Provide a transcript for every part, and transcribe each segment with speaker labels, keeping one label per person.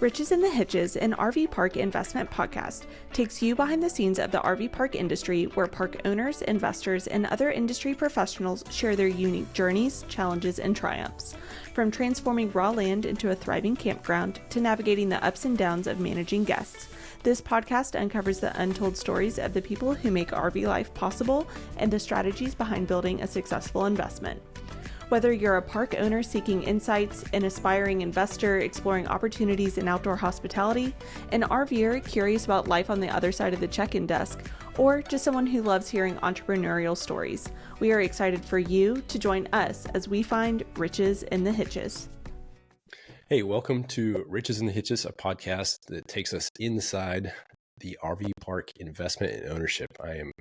Speaker 1: Riches in the Hitches, an RV park investment podcast, takes you behind the scenes of the RV park industry where park owners, investors, and other industry professionals share their unique journeys, challenges, and triumphs. From transforming raw land into a thriving campground to navigating the ups and downs of managing guests, this podcast uncovers the untold stories of the people who make RV life possible and the strategies behind building a successful investment. Whether you're a park owner seeking insights, an aspiring investor exploring opportunities in outdoor hospitality, an RVer curious about life on the other side of the check-in desk, or just someone who loves hearing entrepreneurial stories, we are excited for you to join us as we find riches in the hitches.
Speaker 2: Hey, welcome to Riches in the Hitches, a podcast that takes us inside the RV park investment and ownership. I am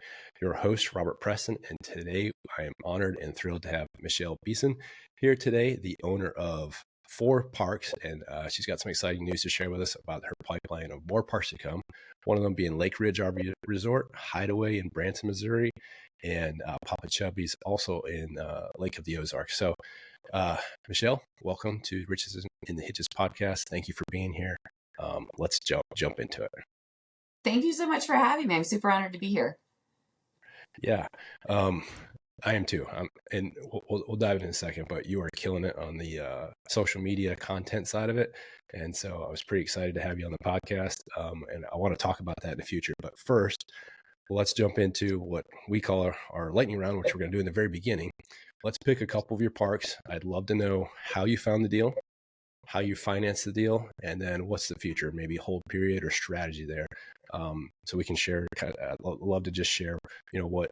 Speaker 2: your host, Robert Preston, and today I am honored and thrilled to have Mychele Bison here today, the owner of 4 parks, and she's got some exciting news to share with us about her pipeline of more parks to come. One of them being Lake Ridge RV Resort, Hideaway in Branson, Missouri, and Papa Chubby's also in Lake of the Ozarks. So, Mychele, welcome to Riches in the Hitches podcast. Thank you for being here. Let's jump into it.
Speaker 3: Thank you so much for having me. I'm super honored to be here.
Speaker 2: Yeah, I am too. And we'll dive in a second, but you are killing it on the social media content side of it. And so I was pretty excited to have you on the podcast. And I want to talk about that in the future. But first, let's jump into what we call our lightning round, which we're going to do in the very beginning. Let's pick a couple of your parks. I'd love to know how you found the deal, how you financed the deal, and then what's the future, maybe hold period or strategy there. So we can share, I'd love to just share, what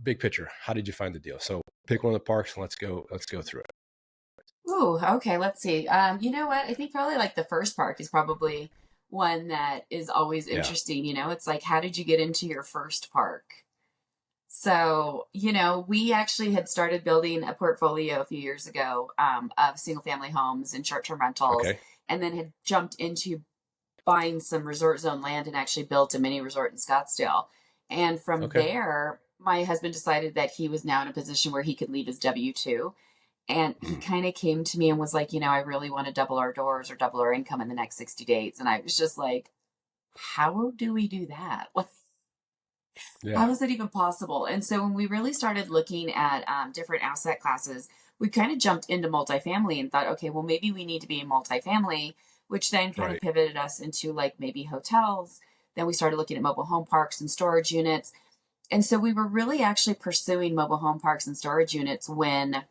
Speaker 2: big picture, how did you find the deal? So pick one of the parks and let's go through it.
Speaker 3: Ooh, okay. Let's see. You know what? I think probably like the first park is probably one that is always interesting. It's like, how did you get into your first park? So, we actually had started building a portfolio a few years ago of single family homes and short-term rentals, and then had jumped into buying some resort zone land and actually built a mini resort in Scottsdale. And from there, my husband decided that he was now in a position where he could leave his W-2. And he kind of came to me and was like, I really want to double our doors or double our income in the next 60 days. And I was just like, how do we do that? How is that even possible? And so when we really started looking at different asset classes, we kind of jumped into multifamily and thought, okay, well, maybe we need to be in multifamily, which then kind of pivoted us into like maybe hotels. Then we started looking at mobile home parks and storage units. And so we were really actually pursuing mobile home parks and storage units when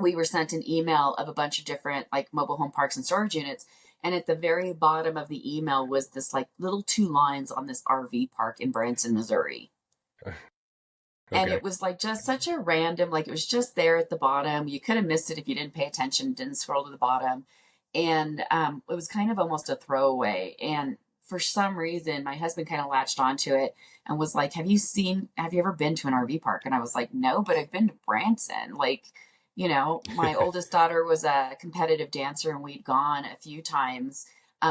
Speaker 3: we were sent an email of a bunch of different like mobile home parks and storage units. And at the very bottom of the email was this like little 2 lines on this RV park in Branson, Missouri. And it was like just such a random, like it was just there at the bottom. You could have missed it if you didn't pay attention, didn't scroll to the bottom. And it was kind of almost a throwaway. And for some reason, my husband kind of latched onto it and was like, have you ever been to an RV park? And I was like, no, but I've been to Branson. Like, my oldest daughter was a competitive dancer and we'd gone a few times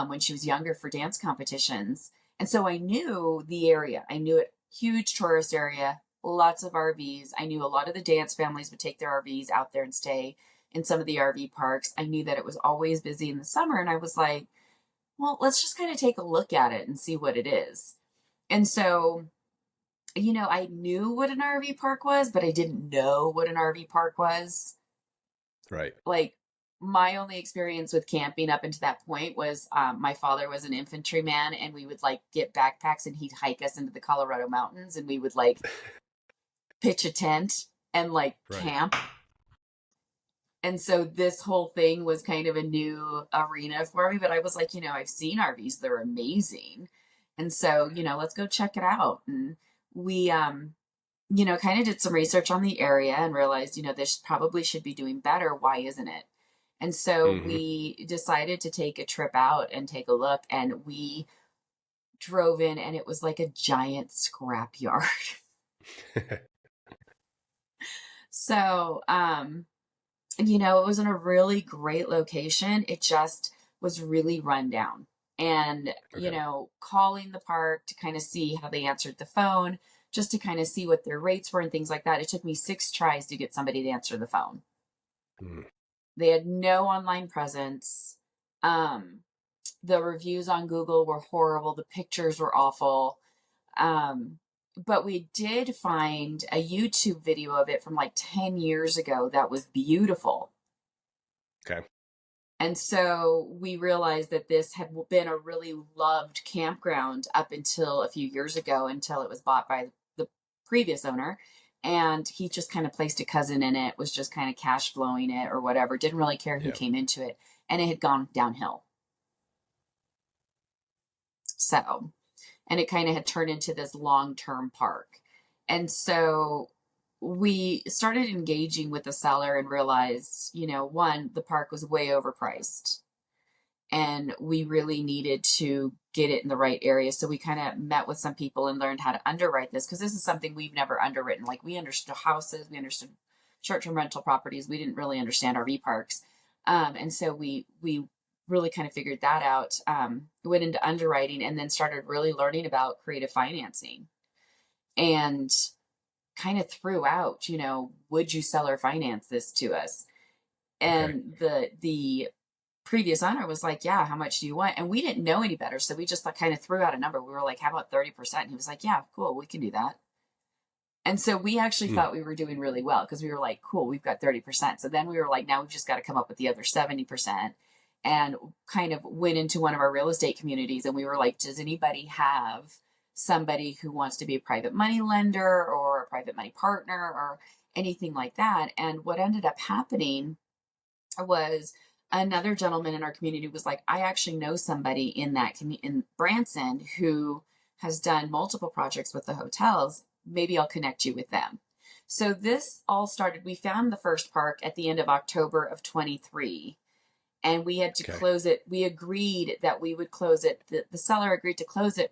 Speaker 3: when she was younger for dance competitions. And so I knew the area. I knew it, huge tourist area, lots of RVs. I knew a lot of the dance families would take their RVs out there and stay in some of the RV parks. I knew that it was always busy in the summer. And I was like, well, let's just kind of take a look at it and see what it is. And so, I knew what an RV park was, but I didn't know what an RV park was.
Speaker 2: Right.
Speaker 3: Like my only experience with camping up until that point was my father was an infantryman and we would like get backpacks and he'd hike us into the Colorado mountains and we would like pitch a tent and like camp. And so this whole thing was kind of a new arena for me, but I was like, I've seen RVs, they're amazing. And so, let's go check it out. And we, kind of did some research on the area and realized, this probably should be doing better. Why isn't it? And so we decided to take a trip out and take a look, and we drove in and it was like a giant scrap yard. So, it was in a really great location. It just was really run down. And, calling the park to kind of see how they answered the phone, just to kind of see what their rates were and things like that. It took me 6 tries to get somebody to answer the phone. They had no online presence. The reviews on Google were horrible. The pictures were awful. But we did find a YouTube video of it from like 10 years ago that was beautiful.
Speaker 2: Okay.
Speaker 3: And so we realized that this had been a really loved campground up until a few years ago, until it was bought by the previous owner. And he just kind of placed a cousin in it, was just kind of cash flowing it or whatever, didn't really care who came into it. And it had gone downhill. So, and it kind of had turned into this long-term park. And so we started engaging with the seller and realized, one, the park was way overpriced and we really needed to get it in the right area. So we kind of met with some people and learned how to underwrite this, because this is something we've never underwritten. Like, we understood houses, we understood short-term rental properties. We didn't really understand RV parks. And so we really kind of figured that out, went into underwriting, and then started really learning about creative financing, and kind of threw out, would you seller finance this to us? And the previous owner was like, yeah, how much do you want? And we didn't know any better. So we just kind of threw out a number. We were like, how about 30%? And he was like, yeah, cool, we can do that. And so we actually thought we were doing really well, because we were like, cool, we've got 30%. So then we were like, now we've just got to come up with the other 70%. And kind of went into one of our real estate communities, and we were like, does anybody have somebody who wants to be a private money lender or a private money partner or anything like that? And what ended up happening was another gentleman in our community was like, I actually know somebody in Branson who has done multiple projects with the hotels. Maybe I'll connect you with them. So this all started, we found the first park at the end of October of 23. And we had to close it. We agreed that we would close it. The seller agreed to close it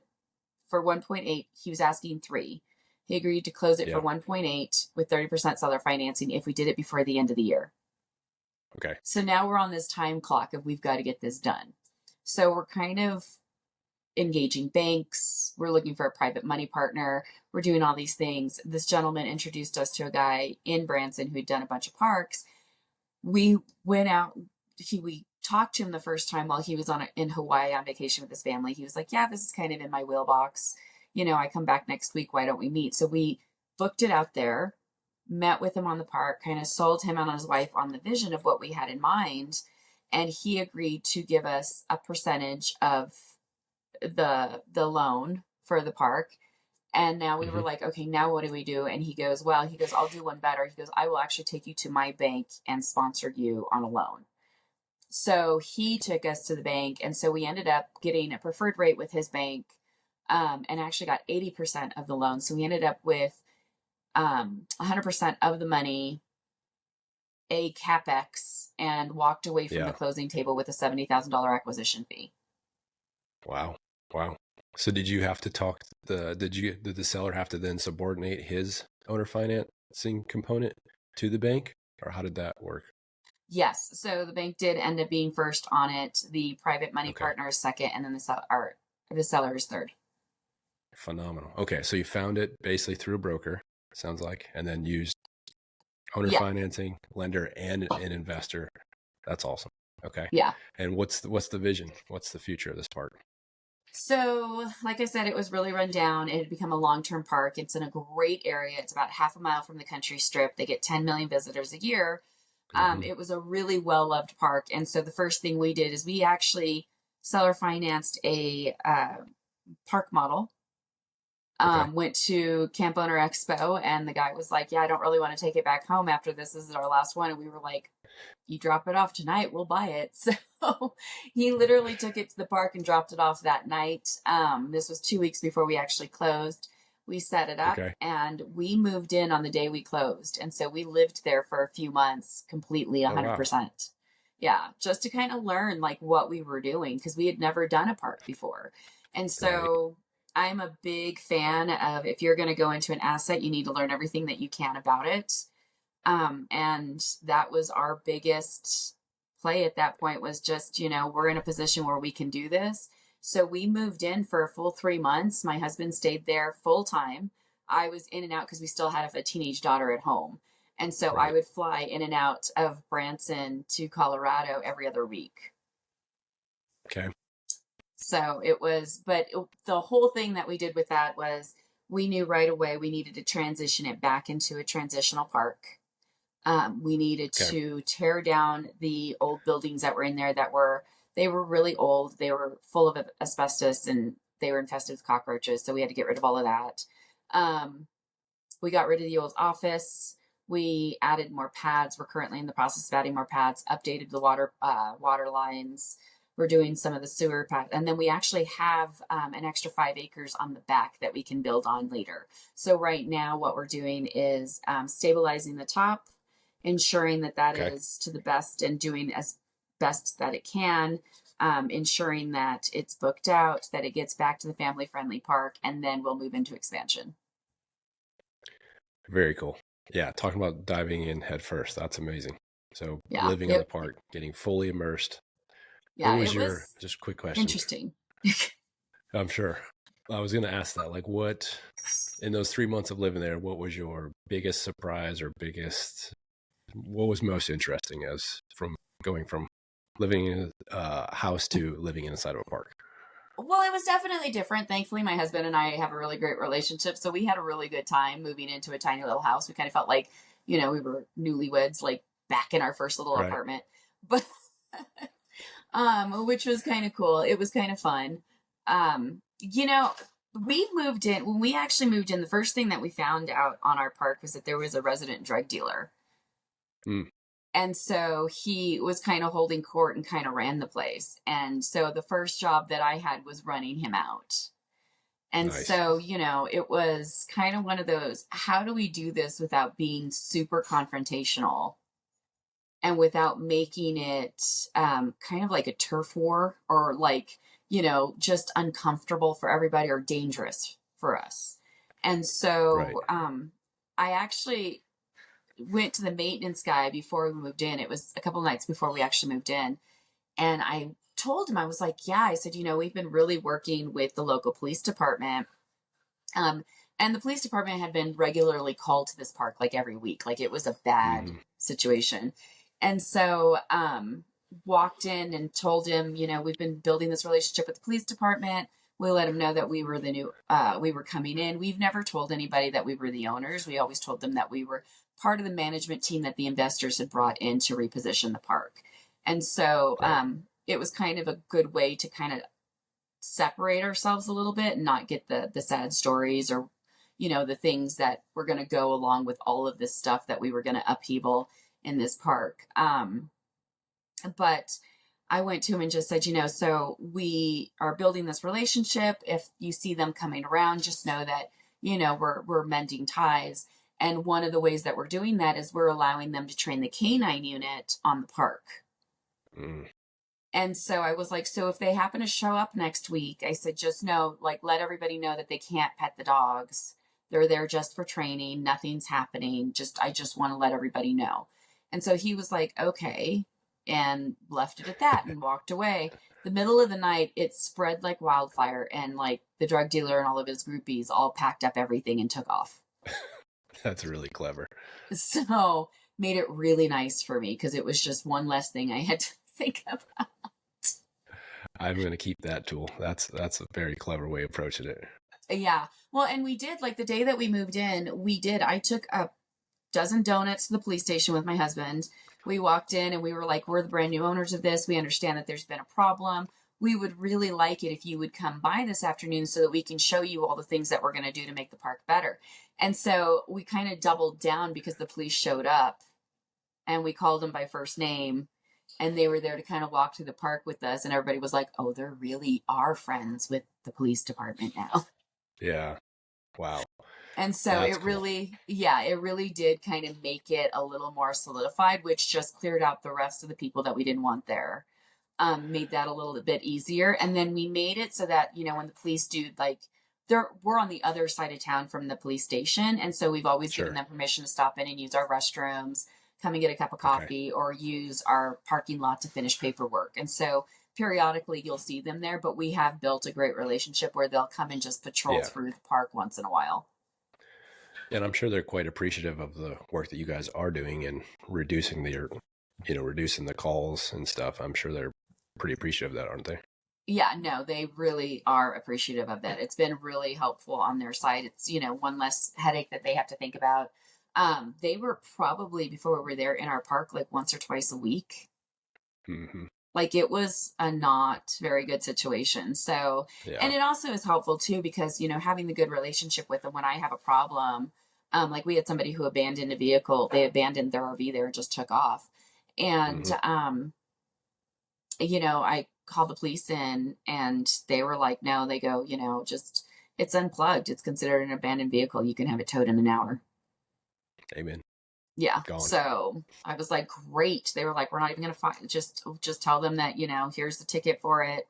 Speaker 3: for 1.8. He was asking 3. He agreed to close it for 1.8 with 30% seller financing if we did it before the end of the year.
Speaker 2: Okay.
Speaker 3: So now we're on this time clock of, we've got to get this done. So we're kind of engaging banks. We're looking for a private money partner. We're doing all these things. This gentleman introduced us to a guy in Branson who had done a bunch of parks. We went out. We talked to him the first time while he was in Hawaii on vacation with his family. He was like, yeah, this is kind of in my wheelbox. I come back next week. Why don't we meet? So we booked it out there, met with him on the park, kind of sold him and his wife on the vision of what we had in mind. And he agreed to give us a percentage of the loan for the park. And now we were like, okay, now what do we do? And he goes, I'll do one better. He goes, I will actually take you to my bank and sponsor you on a loan. So he took us to the bank. And so we ended up getting a preferred rate with his bank, and actually got 80% of the loan. So we ended up with 100% of the money, a CapEx, and walked away from the closing table with a $70,000 acquisition fee.
Speaker 2: Wow. So did you have to did the seller have to then subordinate his owner financing component to the bank, or how did that work?
Speaker 3: Yes. So the bank did end up being first on it. The private money partner is second, and then the seller is third.
Speaker 2: Phenomenal. Okay. So you found it basically through a broker, sounds like, and then used owner financing, lender, and an investor. That's awesome. Okay.
Speaker 3: Yeah.
Speaker 2: And what's the vision? What's the future of this park?
Speaker 3: So, like I said, it was really run down. It had become a long-term park. It's in a great area. It's about half a mile from the country strip. They get 10 million visitors a year. It was a really well-loved park. And so the first thing we did is we actually seller financed a park model. Went to Camp Owner Expo, and the guy was like, yeah, I don't really want to take it back home after this. This is our last one. And we were like, you drop it off tonight, we'll buy it. So he literally took it to the park and dropped it off that night. This was 2 weeks before we actually closed. We set it up and we moved in on the day we closed. And so we lived there for a few months completely 100%. Wow. Yeah. Just to kind of learn like what we were doing, because we had never done a park before. And so I'm a big fan of, if you're going to go into an asset, you need to learn everything that you can about it. And that was our biggest play at that point, was just, we're in a position where we can do this. So we moved in for a full 3 months. My husband stayed there full time. I was in and out because we still had a teenage daughter at home. And so I would fly in and out of Branson to Colorado every other week.
Speaker 2: Okay.
Speaker 3: So it was, but the whole thing that we did with that was we knew right away we needed to transition it back into a transitional park. We needed
Speaker 2: Okay.
Speaker 3: to tear down the old buildings that were in there they were really old. They were full of asbestos and they were infested with cockroaches. So we had to get rid of all of that. We got rid of the old office. We added more pads. We're currently in the process of adding more pads, updated the water lines. We're doing some of the sewer pads. And then we actually have an extra 5 acres on the back that we can build on later. So right now what we're doing is stabilizing the top, ensuring that
Speaker 2: Okay.
Speaker 3: is to the best and doing as best that it can, ensuring that it's booked out, that it gets back to the family-friendly park, and then we'll move into expansion.
Speaker 2: Very cool. Yeah. Talking about diving in head first. That's amazing. So
Speaker 3: Yeah,
Speaker 2: living in the park, getting fully immersed.
Speaker 3: yeah,
Speaker 2: What was
Speaker 3: it
Speaker 2: your,
Speaker 3: was
Speaker 2: just quick question.
Speaker 3: interesting.
Speaker 2: I'm sure. I was going to ask that, like what, in those 3 months of living there, what was your biggest surprise or what was most interesting as from going from living in a house to living inside of a park?
Speaker 3: Well, it was definitely different. Thankfully, my husband and I have a really great relationship, so we had a really good time moving into a tiny little house. We kind of felt like, we were newlyweds, like back in our first little
Speaker 2: Right.
Speaker 3: apartment, but which was kind of cool. It was kind of fun. We moved in when we actually moved in. The first thing that we found out on our park was that there was a resident drug dealer.
Speaker 2: Mm.
Speaker 3: And so he was kind of holding court and kind of ran the place. And so the first job that I had was running him out. And
Speaker 2: Nice.
Speaker 3: so, it was kind of one of those, how do we do this without being super confrontational and without making it kind of like a turf war or like, just uncomfortable for everybody or dangerous for us. And so
Speaker 2: Right.
Speaker 3: I actually went to the maintenance guy before we moved in. It was a couple nights before we actually moved in. And I told him, I was like, yeah, I said, we've been really working with the local police department. And the police department had been regularly called to this park like every week. Like it was a bad situation. And so walked in and told him, we've been building this relationship with the police department. We let him know that we were we were coming in. We've never told anybody that we were the owners. We always told them that we were part of the management team that the investors had brought in to reposition the park. And so it was kind of a good way to kind of separate ourselves a little bit and not get the sad stories or, the things that were going to go along with all of this stuff that we were going to upheaval in this park. But I went to him and just said, so we are building this relationship. If you see them coming around, just know that, we're mending ties. And one of the ways that we're doing that is we're allowing them to train the canine unit on the park.
Speaker 2: Mm.
Speaker 3: And so I was like, so if they happen to show up next week, I said, just know, like, let everybody know that they can't pet the dogs. They're there just for training. Nothing's happening. I just want to let everybody know. And so he was like, okay, and left it at that and walked away. The middle of the night, it spread like wildfire. And like the drug dealer and all of his groupies all packed up everything and took off.
Speaker 2: That's really clever.
Speaker 3: So made it really nice for me because it was just one less thing I had to think about.
Speaker 2: I'm going to keep that tool. That's a very clever way of approaching it.
Speaker 3: Yeah. Well, and we did, like the day that we moved in, I took a dozen donuts to the police station with my husband. We walked in and we were like, we're the brand new owners of this. We understand that there's been a problem. We would really like it if you would come by this afternoon so that we can show you all the things that we're going to do to make the park better. And so we kind of doubled down because the police showed up and we called them by first name and they were there to kind of walk through the park with us. And everybody was like, oh, there really are friends with the police department now.
Speaker 2: Yeah. Wow.
Speaker 3: And so
Speaker 2: That's
Speaker 3: it
Speaker 2: cool.
Speaker 3: it really did kind of make it a little more solidified, which just cleared out the rest of the people that we didn't want there. Made that a little bit easier. And then we made it so that, when the police do we're on the other side of town from the police station. And so we've always given them permission to stop in and use our restrooms, come and get a cup of coffee or use our parking lot to finish paperwork. And so periodically you'll see them there, but we have built a great relationship where they'll come and just patrol through the park once in a while.
Speaker 2: And I'm sure they're quite appreciative of the work that you guys are doing in reducing the calls and stuff. I'm sure they're pretty appreciative of that, aren't they?
Speaker 3: Yeah, no, they really are appreciative of that. It's been really helpful on their side. It's, one less headache that they have to think about. They were probably, before we were there, in our park like once or twice a week.
Speaker 2: Hmm.
Speaker 3: Like it was a not very good situation. So,
Speaker 2: Yeah.
Speaker 3: and it also is helpful too, because, having the good relationship with them when I have a problem, like we had somebody who abandoned a vehicle, they abandoned their RV there and just took off. And,
Speaker 2: Hmm.
Speaker 3: I called the police in and they were like, no, they go, just, it's unplugged. It's considered an abandoned vehicle. You can have it towed in an hour.
Speaker 2: Amen.
Speaker 3: Yeah.
Speaker 2: Gone.
Speaker 3: So I was like, great. They were like, we're not even going to find, just tell them that, here's the ticket for it.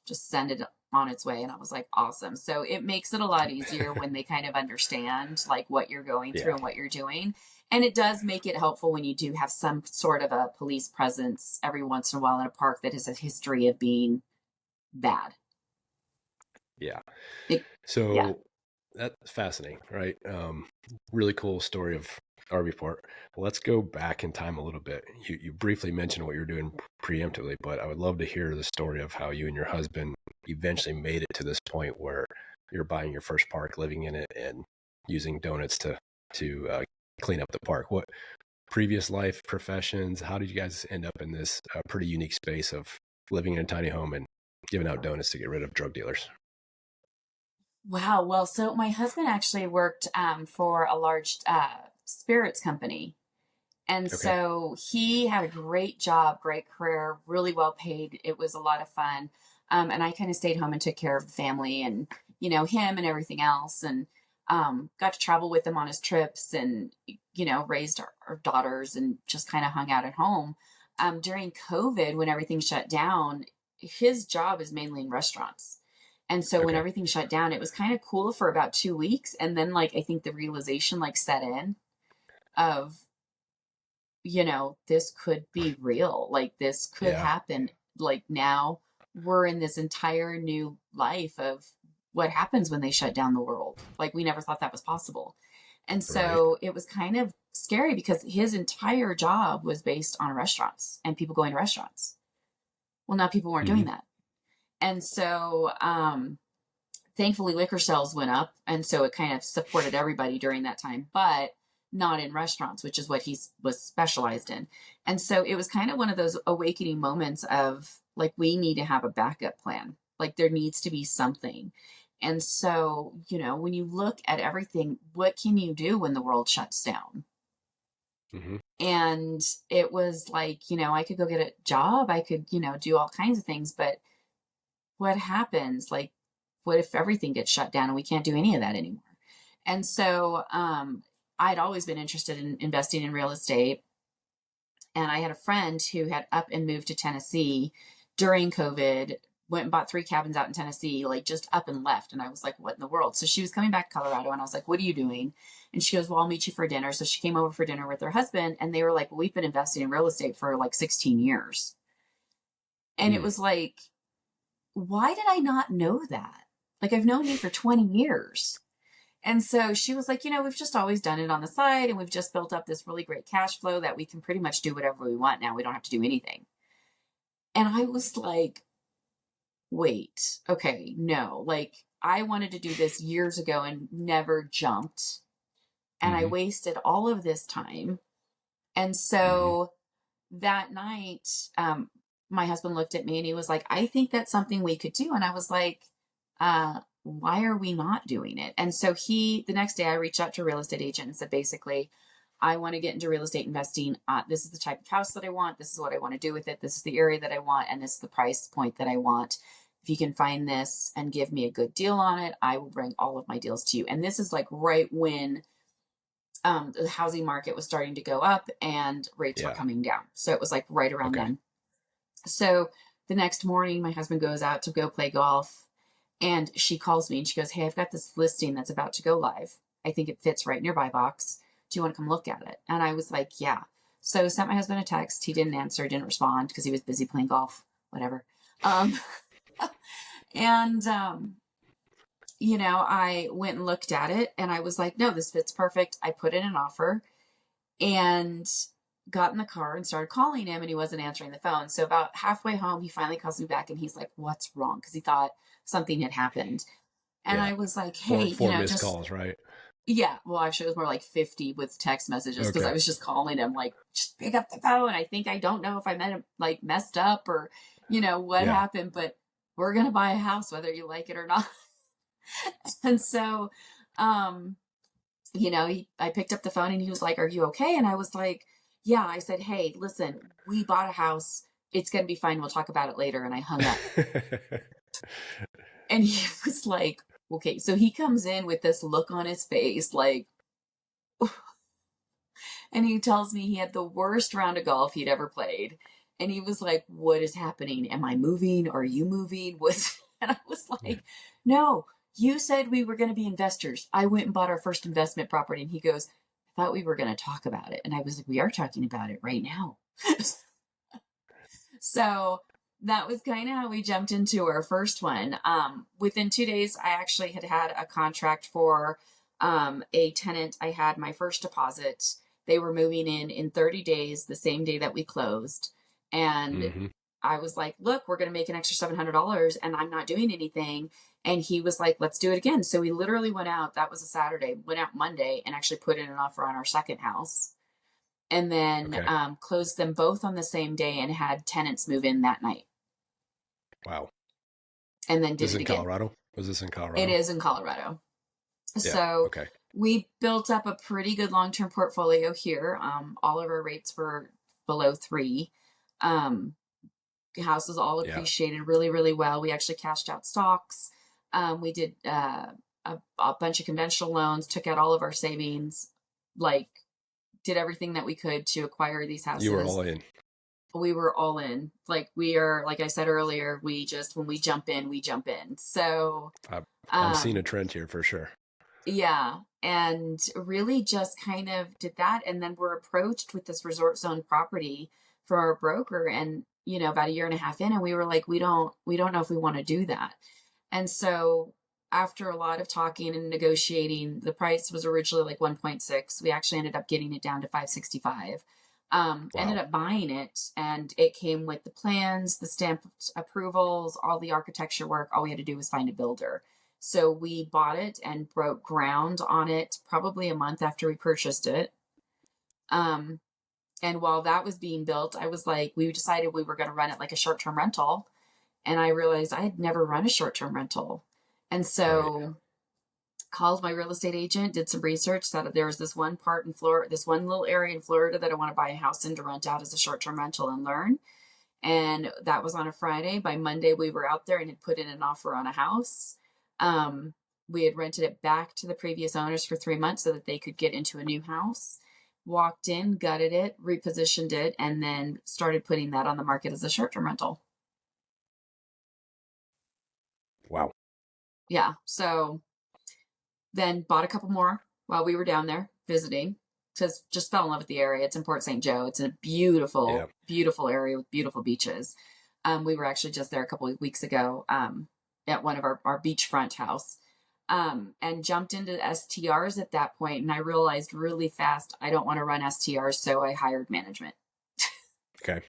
Speaker 3: Just send it on its way. And I was like, awesome. So it makes it a lot easier when they kind of understand like what you're going through
Speaker 2: Yeah.
Speaker 3: and what you're doing. And it does make it helpful when you do have some sort of a police presence every once in a while in a park that has a history of being bad.
Speaker 2: Yeah.
Speaker 3: It, yeah.
Speaker 2: So that's fascinating, right? Really cool story of RV Park. Let's go back in time a little bit. You briefly mentioned what you're doing preemptively, but I would love to hear the story of how you and your husband eventually made it to this point where you're buying your first park, living in it, and using donuts to clean up the park. What previous life professions? How did you guys end up in this pretty unique space of living in a tiny home and giving out donuts to get rid of drug dealers?
Speaker 3: Wow. Well, so my husband actually worked for a large spirits company. And
Speaker 2: Okay.
Speaker 3: so he had a great job, great career, really well paid. It was a lot of fun. And I kind of stayed home and took care of the family and, him and everything else. And got to travel with him on his trips and, raised our daughters and just kind of hung out at home. During COVID, when everything shut down, his job is mainly in restaurants. And so when
Speaker 2: Okay.
Speaker 3: everything shut down, it was kind of cool for about 2 weeks. And then like, I think the realization like set in of, this could be real. Like this could
Speaker 2: Yeah.
Speaker 3: happen. Like now we're in this entire new life of what happens when they shut down the world. Like we never thought that was possible. And
Speaker 2: Right.
Speaker 3: so it was kind of scary because his entire job was based on restaurants and people going to restaurants. Well, now people weren't doing
Speaker 2: Hmm.
Speaker 3: that. And so, thankfully liquor sales went up and so it kind of supported everybody during that time, but not in restaurants, which is what he was specialized in. And so it was kind of one of those awakening moments of like we need to have a backup plan, like there needs to be something. And so, when you look at everything, what can you do when the world shuts down?
Speaker 2: Hmm.
Speaker 3: And it was like, I could go get a job, I could, do all kinds of things, but what happens? Like, what if everything gets shut down and we can't do any of that anymore? And so I'd always been interested in investing in real estate. And I had a friend who had up and moved to Tennessee during COVID, went and bought 3 cabins out in Tennessee, like just up and left. And I was like, what in the world? So she was coming back to Colorado and I was like, what are you doing? And she goes, well, I'll meet you for dinner. So she came over for dinner with her husband and they were like, well, we've been investing in real estate for like 16 years. And it
Speaker 2: Mm.
Speaker 3: was like, why did I not know that? Like I've known you for 20 years. And so she was like, we've just always done it on the side and we've just built up this really great cash flow that we can pretty much do whatever we want now. We don't have to do anything. And I was like, wait, okay, no, like I wanted to do this years ago and never jumped. And I
Speaker 2: Hmm.
Speaker 3: wasted all of this time. And
Speaker 2: Hmm.
Speaker 3: so that night, my husband looked at me and he was like, I think that's something we could do. And I was like, why are we not doing it? And so the next day I reached out to a real estate agent and said, basically, I want to get into real estate investing. This is the type of house that I want. This is what I want to do with it. This is the area that I want. And this is the price point that I want. If you can find this and give me a good deal on it, I will bring all of my deals to you. And this is like right when the housing market was starting to go up and rates were
Speaker 2: Yeah.
Speaker 3: coming down. So it was like right around
Speaker 2: Okay.
Speaker 3: then. So the next morning, my husband goes out to go play golf and she calls me and she goes, hey, I've got this listing that's about to go live. I think it fits right in your buy box. Do you want to come look at it? And I was like, yeah. So sent my husband a text. He didn't answer, didn't respond because he was busy playing golf, whatever. Um, and, I went and looked at it and I was like, no, this fits perfect. I put in an offer and got in the car and started calling him, and he wasn't answering the phone. So about halfway home, he finally calls me back, and he's like, "What's wrong?" Because he thought something had happened. And
Speaker 2: Yeah.
Speaker 3: I was like, "Hey,
Speaker 2: Four missed calls, right?
Speaker 3: yeah." Well, actually, it was more like 50 with text messages because
Speaker 2: Okay.
Speaker 3: I was just calling him, like, "Just pick up the phone. I don't know if I like messed up or what
Speaker 2: Yeah.
Speaker 3: happened, but we're gonna buy a house whether you like it or not." And so, um, I picked up the phone and he was like, "Are you okay?" And I was like, "Yeah." I said, "Hey, listen, we bought a house. It's going to be fine. We'll talk about it later." And I hung up. And he was like, "Okay." So he comes in with this look on his face, like, and he tells me he had the worst round of golf he'd ever played. And he was like, "What is happening? Am I moving? Are you moving?" And I was like, "No, you said we were going to be investors. I went and bought our first investment property." And he goes, "I thought we were going to talk about it." And I was like, "We are talking about it right now." So that was kind of how we jumped into our first one. Within 2 days, I actually had a contract for a tenant. I had my first deposit. They were moving in 30 days, the same day that we closed. And
Speaker 2: Mm-hmm.
Speaker 3: I was like, "Look, we're going to make an extra $700 and I'm not doing anything." And he was like, "Let's do it again." So we literally went out. That was a Saturday, went out Monday and actually put in an offer on our second house, and then
Speaker 2: Okay.
Speaker 3: closed them both on the same day and had tenants move in that night.
Speaker 2: Wow.
Speaker 3: And then did
Speaker 2: This is
Speaker 3: it
Speaker 2: in
Speaker 3: again.
Speaker 2: Colorado? Was this in
Speaker 3: It
Speaker 2: Colorado?
Speaker 3: is in Colorado.
Speaker 2: Yeah.
Speaker 3: So
Speaker 2: Okay.
Speaker 3: we built up a pretty good long-term portfolio here. All of our rates were below 3. Um, Houses all
Speaker 2: Yeah.
Speaker 3: appreciated really, really well. We actually cashed out stocks. We did a bunch of conventional loans, took out all of our savings, like did everything that we could to acquire these
Speaker 2: You were
Speaker 3: houses.
Speaker 2: all in.
Speaker 3: We were all in. Like we are, like I said earlier, when we jump in, we jump in. So,
Speaker 2: I'm seeing a
Speaker 3: um,
Speaker 2: trend here for sure.
Speaker 3: yeah, and really just kind of did that. And then we're approached with this resort zone property for our broker, and about a year and a half in, and we were like, we don't know if we want to do that. And so after a lot of talking and negotiating, the price was originally like 1.6. We actually ended up getting it down to 565. Ended
Speaker 2: Wow.
Speaker 3: up buying it, and it came with the plans, the stamp approvals, all the architecture work. All we had to do was find a builder. So we bought it and broke ground on it probably a month after we purchased it. Um, and while that was being built, I was like, we decided we were going to run it like a short term rental. And I realized I had never run a short term rental. And
Speaker 2: Right.
Speaker 3: so called my real estate agent, did some research, that there was this one part in Florida, this one little area in Florida that I want to buy a house in to rent out as a short term rental and learn. And that was on a Friday. By Monday, we were out there and had put in an offer on a house. Um, we had rented it back to the previous owners for 3 months so that they could get into a new house. Walked in, gutted it, repositioned it, and then started putting that on the market as a short term rental.
Speaker 2: Wow.
Speaker 3: Yeah. So then bought a couple more while we were down there visiting, because just fell in love with the area. It's in Port St. Joe. It's a
Speaker 2: Yeah.
Speaker 3: beautiful, beautiful area with beautiful beaches. We were actually just there a couple of weeks ago, at one of our beachfront house, and jumped into STRs at that point. And I realized really fast I don't want to run STRs, so I hired management.
Speaker 2: Okay.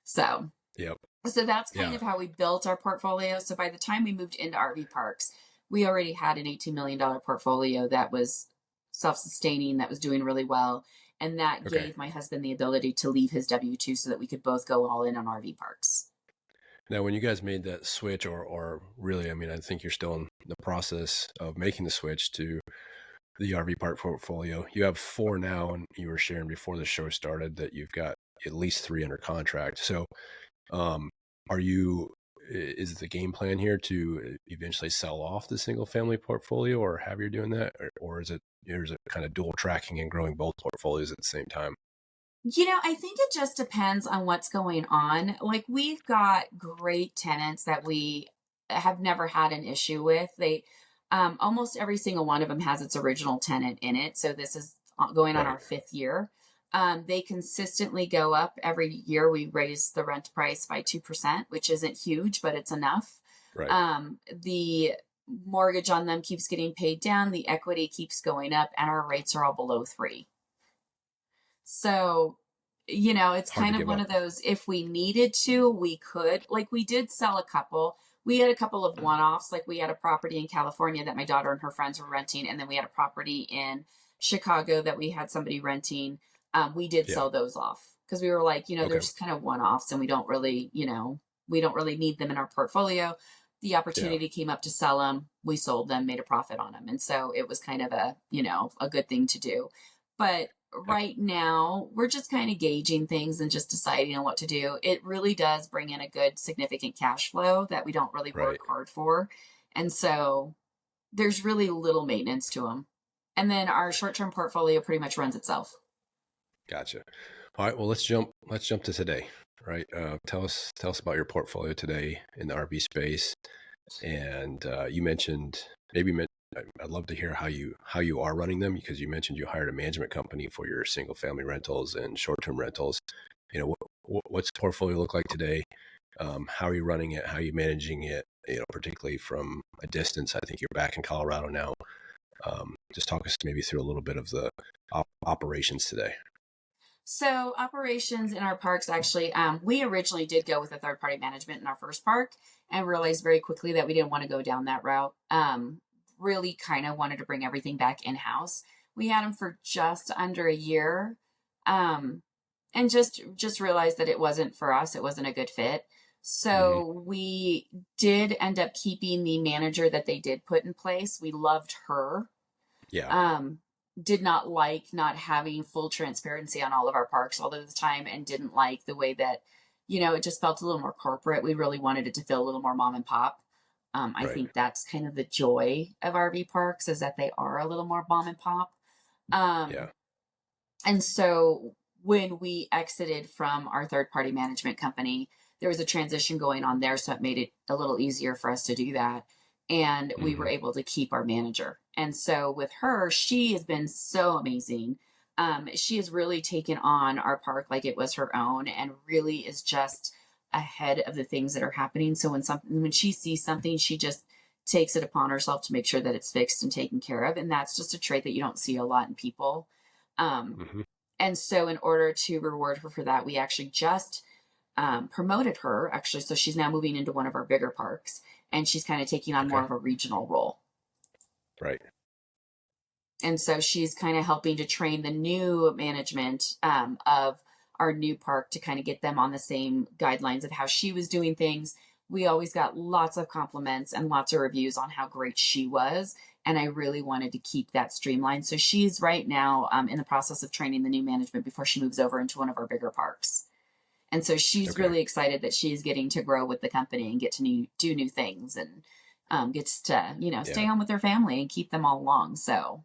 Speaker 3: So
Speaker 2: Yep.
Speaker 3: So that's kind
Speaker 2: Yeah.
Speaker 3: of how we built our portfolio. So by the time we moved into RV parks, we already had an $18 million portfolio that was self sustaining, that was doing really well. And that
Speaker 2: Okay.
Speaker 3: gave my husband the ability to leave his W 2 so that we could both go all in on RV parks.
Speaker 2: Now, when you guys made that switch, or really, I mean, I think you're still in the process of making the switch to the RV park portfolio. You have 4 now, and you were sharing before the show started that you've got at least 3 under contract. So, um, is the game plan here to eventually sell off the single family portfolio, or have you doing that, or is it kind of dual tracking and growing both portfolios at the same time?
Speaker 3: I think it just depends on what's going on. Like, we've got great tenants that we have never had an issue with. Almost every single one of them has its original tenant in it. So this is going on
Speaker 2: Right.
Speaker 3: our 5th year. They consistently go up every year. We raise the rent price by 2%, which isn't huge, but it's enough.
Speaker 2: Right.
Speaker 3: The mortgage on them keeps getting paid down. The equity keeps going up, and our rates are all below 3. So, you know, it's
Speaker 2: Hard to
Speaker 3: kind of
Speaker 2: give
Speaker 3: one
Speaker 2: up.
Speaker 3: of those, if we needed to, we could. Like, we did sell a couple. We had a couple of one offs. Like, we had a property in California that my daughter and her friends were renting. And then we had a property in Chicago that we had somebody renting. We did
Speaker 2: Yeah.
Speaker 3: sell those off because we were like, you know, they're
Speaker 2: Okay.
Speaker 3: just kind of one offs and we don't really, you know, we don't really need them in our portfolio. The
Speaker 2: Yeah.
Speaker 3: opportunity came up to sell them. We sold them, made a profit on them. And so it was kind of a, you know, a good thing to do. But
Speaker 2: Yeah.
Speaker 3: right now, we're just kind of gauging things and just deciding on what to do. It really does bring in a good, significant cash flow that we don't really work
Speaker 2: Right.
Speaker 3: hard for. And so there's really little maintenance to them. And then our short term portfolio pretty much runs itself.
Speaker 2: Gotcha. All right. Well, let's jump to today. Right. Tell us about your portfolio today in the RV space. And you mentioned I'd love to hear how you are running them, because you mentioned you hired a management company for your single family rentals and short term rentals. You know, what's the portfolio look like today? How are you running it? How are you managing it? You know, particularly from a distance. I think you're back in Colorado now. Just talk us maybe through a little bit of the operations today.
Speaker 3: So operations in our parks, actually, we originally did go with a third party management in our first park and realized very quickly that we didn't want to go down that route. Really kind of wanted to bring everything back in house. We had them for just under a year, and just realized that it wasn't for us. It wasn't a good fit.
Speaker 2: Hmm.
Speaker 3: So we did end up keeping the manager that they did put in place. We loved her.
Speaker 2: Yeah.
Speaker 3: um, did not like not having full transparency on all of our parks all of the time, and didn't like the way that, you know, it just felt a little more corporate. We really wanted it to feel a little more mom and pop. I
Speaker 2: Right.
Speaker 3: think that's kind of the joy of RV parks, is that they are a little more mom and pop. Um,
Speaker 2: Yeah.
Speaker 3: and so when we exited from our third party management company, there was a transition going on there. So it made it a little easier for us to do that. And we were
Speaker 2: Hmm.
Speaker 3: able to keep our manager. And so with her, she has been so amazing. She has really taken on our park like it was her own, and really is just ahead of the things that are happening. So when she sees something, she just takes it upon herself to make sure that it's fixed and taken care of. And that's just a trait that you don't see a lot in people. Um,
Speaker 2: Hmm.
Speaker 3: and so, in order to reward her for that, we actually just promoted her, actually. So, she's now moving into one of our bigger parks, and she's kind of taking on more
Speaker 2: Okay.
Speaker 3: of a regional role.
Speaker 2: Right.
Speaker 3: And so, she's kind of helping to train the new management of our new park to kind of get them on the same guidelines of how she was doing things. We always got lots of compliments and lots of reviews on how great she was. And I really wanted to keep that streamlined. So she's right now in the process of training the new management before she moves over into one of our bigger parks. And so she's
Speaker 2: Okay.
Speaker 3: really excited that she's getting to grow with the company and get to do new things, and gets to, you know, stay
Speaker 2: Yeah.
Speaker 3: on with her family and keep them all along. So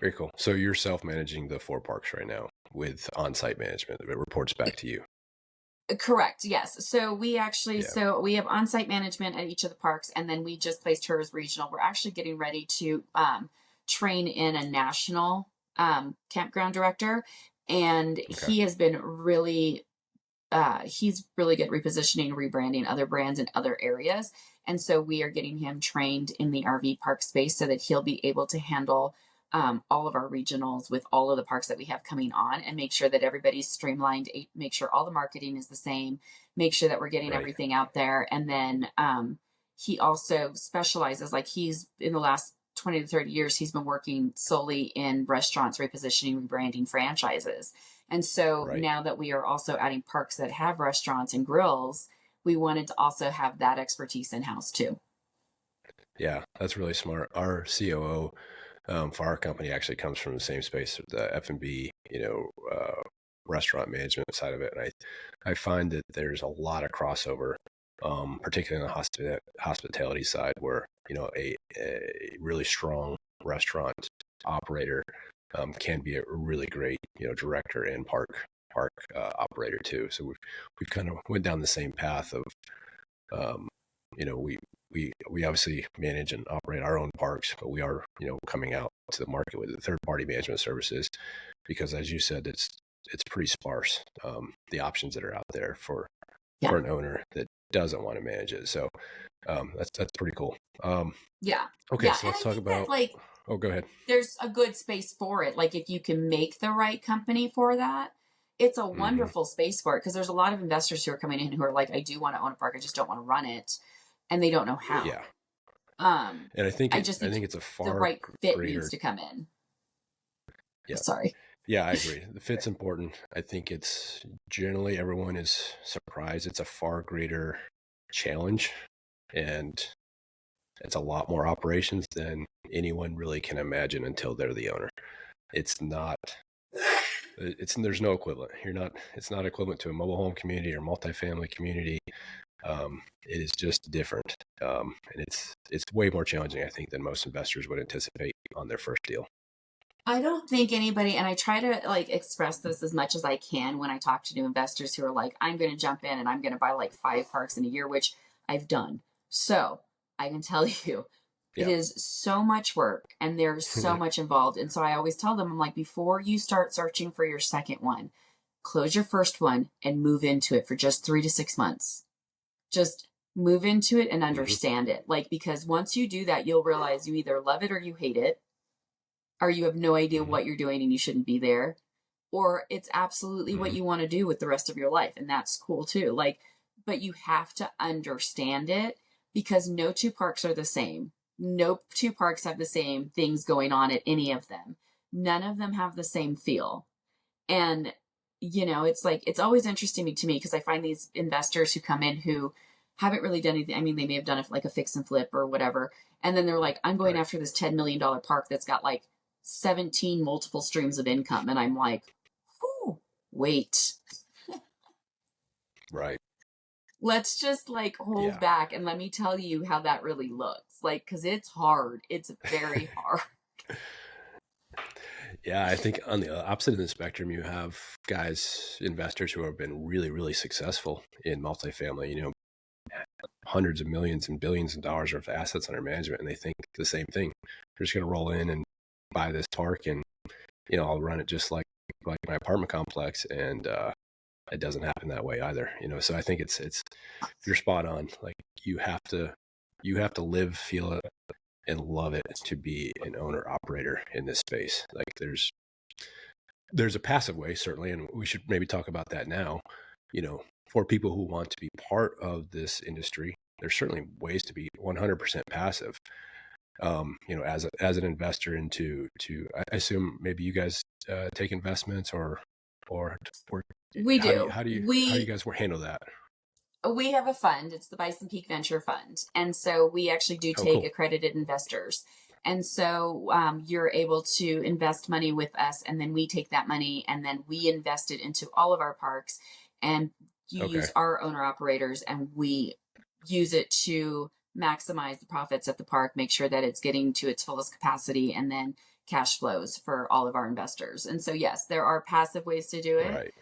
Speaker 2: Very cool. So you're self-managing the four parks right now with on-site management. It reports back to you.
Speaker 3: correct. Yes. So we actually,
Speaker 2: Yeah.
Speaker 3: so we have on-site management at each of the parks, and then we just placed her as regional. We're actually getting ready to train in a national campground director, and
Speaker 2: Okay.
Speaker 3: he has been really, he's really good at repositioning, rebranding other brands in other areas. And so we are getting him trained in the RV park space so that he'll be able to handle all of our regionals with all of the parks that we have coming on, and make sure that everybody's streamlined, make sure all the marketing is the same, make sure that we're getting
Speaker 2: Right.
Speaker 3: everything out there. And then he also specializes, like he's in the last 20 to 30 years, he's been working solely in restaurants, repositioning, rebranding franchises. And so
Speaker 2: Right.
Speaker 3: now that we are also adding parks that have restaurants and grills, we wanted to also have that expertise in house too.
Speaker 2: Yeah. That's really smart. Our COO for our company actually comes from the same space, the F&B, restaurant management side of it. And I find that there's a lot of crossover, particularly on the hospitality side, where, a really strong restaurant operator can be a really great, director and park operator too. So we've kind of went down the same path of, um, you know, we obviously manage and operate our own parks, but we are, coming out to the market with the third party management services, because as you said, it's pretty sparse, the options that are out there for
Speaker 3: Yeah.
Speaker 2: an owner that doesn't want to manage it. So that's pretty cool.
Speaker 3: Yeah.
Speaker 2: Okay,
Speaker 3: Yeah.
Speaker 2: so
Speaker 3: And
Speaker 2: let's
Speaker 3: I
Speaker 2: talk
Speaker 3: think that,
Speaker 2: about
Speaker 3: like,
Speaker 2: Oh, go ahead.
Speaker 3: there's a good space for it. Like if you can make the right company for that, it's a
Speaker 2: Mm-hmm.
Speaker 3: wonderful space for it. Because there's a lot of investors who are coming in who are like, I do want to own a park, I just don't want to run it, and they don't know how.
Speaker 2: Yeah.
Speaker 3: Um,
Speaker 2: And
Speaker 3: I just
Speaker 2: I
Speaker 3: think
Speaker 2: think it's a
Speaker 3: the
Speaker 2: far
Speaker 3: right fit needs
Speaker 2: greater.
Speaker 3: to come in.
Speaker 2: Yeah.
Speaker 3: Sorry.
Speaker 2: Yeah, I agree. The fit's important. I think it's generally everyone is surprised. It's a far greater challenge, and it's a lot more operations than anyone really can imagine until they're the owner. It's not, there's no equivalent. It's not equivalent to a mobile home community or multifamily community. It is just different. And it's way more challenging, I think, than most investors would anticipate on their first deal.
Speaker 3: I don't think anybody, and I try to like express this as much as I can when I talk to new investors who are like, I'm going to jump in and I'm going to buy like 5 parks in a year, which I've done. So I can tell you, it
Speaker 2: Yeah.
Speaker 3: is so much work and there's so much involved. And so I always tell them, I'm like, before you start searching for your second one, close your first one and move into it for just 3 to 6 months. Just move into it and
Speaker 2: Mm-hmm.
Speaker 3: understand it. Like, because once you do that, you'll realize you either love it or you hate it, or you have no idea
Speaker 2: Mm-hmm.
Speaker 3: what you're doing and you shouldn't be there, or it's absolutely what
Speaker 2: Mm-hmm.
Speaker 3: you want to do with the rest of your life, and that's cool too. Like, but you have to understand it, because no two parks are the same. No two parks have the same things going on at any of them. None of them have the same feel. And it's like, it's always interesting to me because I find these investors who come in who haven't really done anything. I mean, they may have done it like a fix and flip or whatever, and then they're like, I'm going
Speaker 2: Right.
Speaker 3: after this $10 million park that's got like 17 multiple streams of income. And I'm like, whew, wait,
Speaker 2: Right.
Speaker 3: let's just like hold back and let me tell you how that really looks. Like, because it's hard. It's very hard.
Speaker 2: Yeah, I think on the opposite of the spectrum, you have investors who have been really, really successful in multifamily, hundreds of millions and billions of dollars of assets under management, and they think the same thing. They're just going to roll in and buy this park, and I'll run it just like my apartment complex, and it doesn't happen that way either. So I think it's you're spot on. Like you have to live, feel it, and love it to be an owner operator in this space. Like there's a passive way, certainly, and we should maybe talk about that now. For people who want to be part of this industry, there's certainly ways to be 100% passive. As an investor into, I assume maybe you guys take investments or
Speaker 3: We do.
Speaker 2: how do you guys handle that?
Speaker 3: We have a fund. It's the Bison Peak Venture Fund. And so we actually do take
Speaker 2: Cool.
Speaker 3: accredited investors. And so you're able to invest money with us, and then we take that money and then we invest it into all of our parks, and you use our owner operators, and we use it to maximize the profits at the park, make sure that it's getting to its fullest capacity, and then cash flows for all of our investors. And so, yes, there are passive ways to do it.
Speaker 2: Right.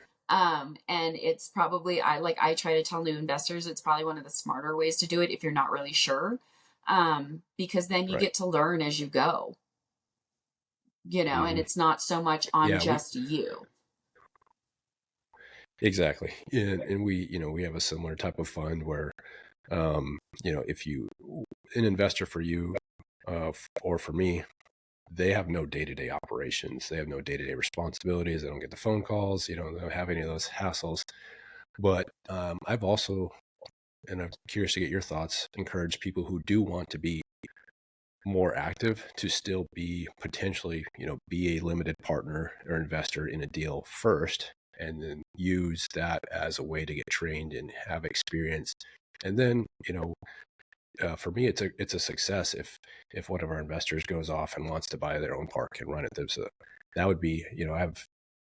Speaker 3: And it's probably, I try to tell new investors, it's probably one of the smarter ways to do it if you're not really sure. Because then you get to learn as you go, and it's not so much on just you.
Speaker 2: Exactly. And we have a similar type of fund where, if an investor for you, or for me, they have no day-to-day operations. They have no day-to-day responsibilities. They don't get the phone calls. They don't have any of those hassles. But I've also, and I'm curious to get your thoughts, encouraged people who do want to be more active to still be potentially, be a limited partner or investor in a deal first, and then use that as a way to get trained and have experience. And then, for me, it's a success if one of our investors goes off and wants to buy their own park and run it. That would be,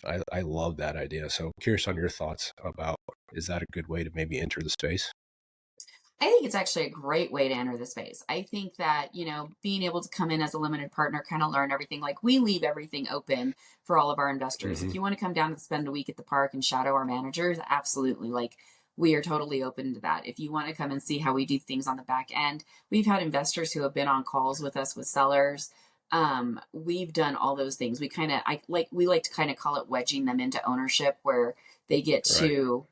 Speaker 2: I love that idea. So curious on your thoughts about, is that a good way to maybe enter the space?
Speaker 3: I think it's actually a great way to enter the space. I think that, being able to come in as a limited partner, kind of learn everything. Like, we leave everything open for all of our investors.
Speaker 2: Mm-hmm.
Speaker 3: If you want to come down and spend a week at the park and shadow our managers, absolutely. Like, we are totally open to that. If you want to come and see how we do things on the back end, we've had investors who have been on calls with us with sellers. We've done all those things. We like to kind of call it wedging them into ownership, where they get to,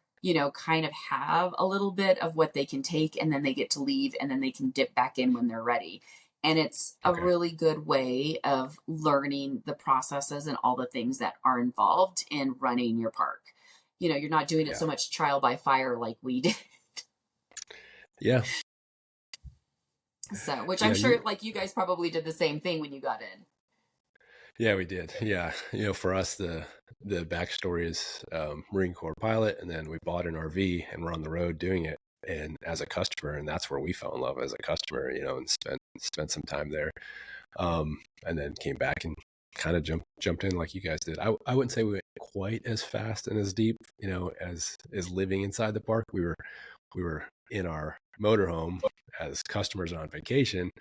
Speaker 3: kind of have a little bit of what they can take, and then they get to leave, and then they can dip back in when they're ready. And it's a
Speaker 2: Okay.
Speaker 3: really good way of learning the processes and all the things that are involved in running your park. You're not doing it
Speaker 2: Yeah.
Speaker 3: so much trial by fire like we did.
Speaker 2: Yeah.
Speaker 3: So, which I'm
Speaker 2: Yeah.
Speaker 3: sure like you guys probably did the same thing when you got in.
Speaker 2: Yeah, we did. Yeah. For us, the backstory is Marine Corps pilot, and then we bought an RV and we're on the road doing it. And as a customer, and that's where we fell in love as a customer, and spent some time there. And then came back and kind of jumped in like you guys did. I wouldn't say we went quite as fast and as deep, as living inside the park. We were in our motorhome as customers on vacation,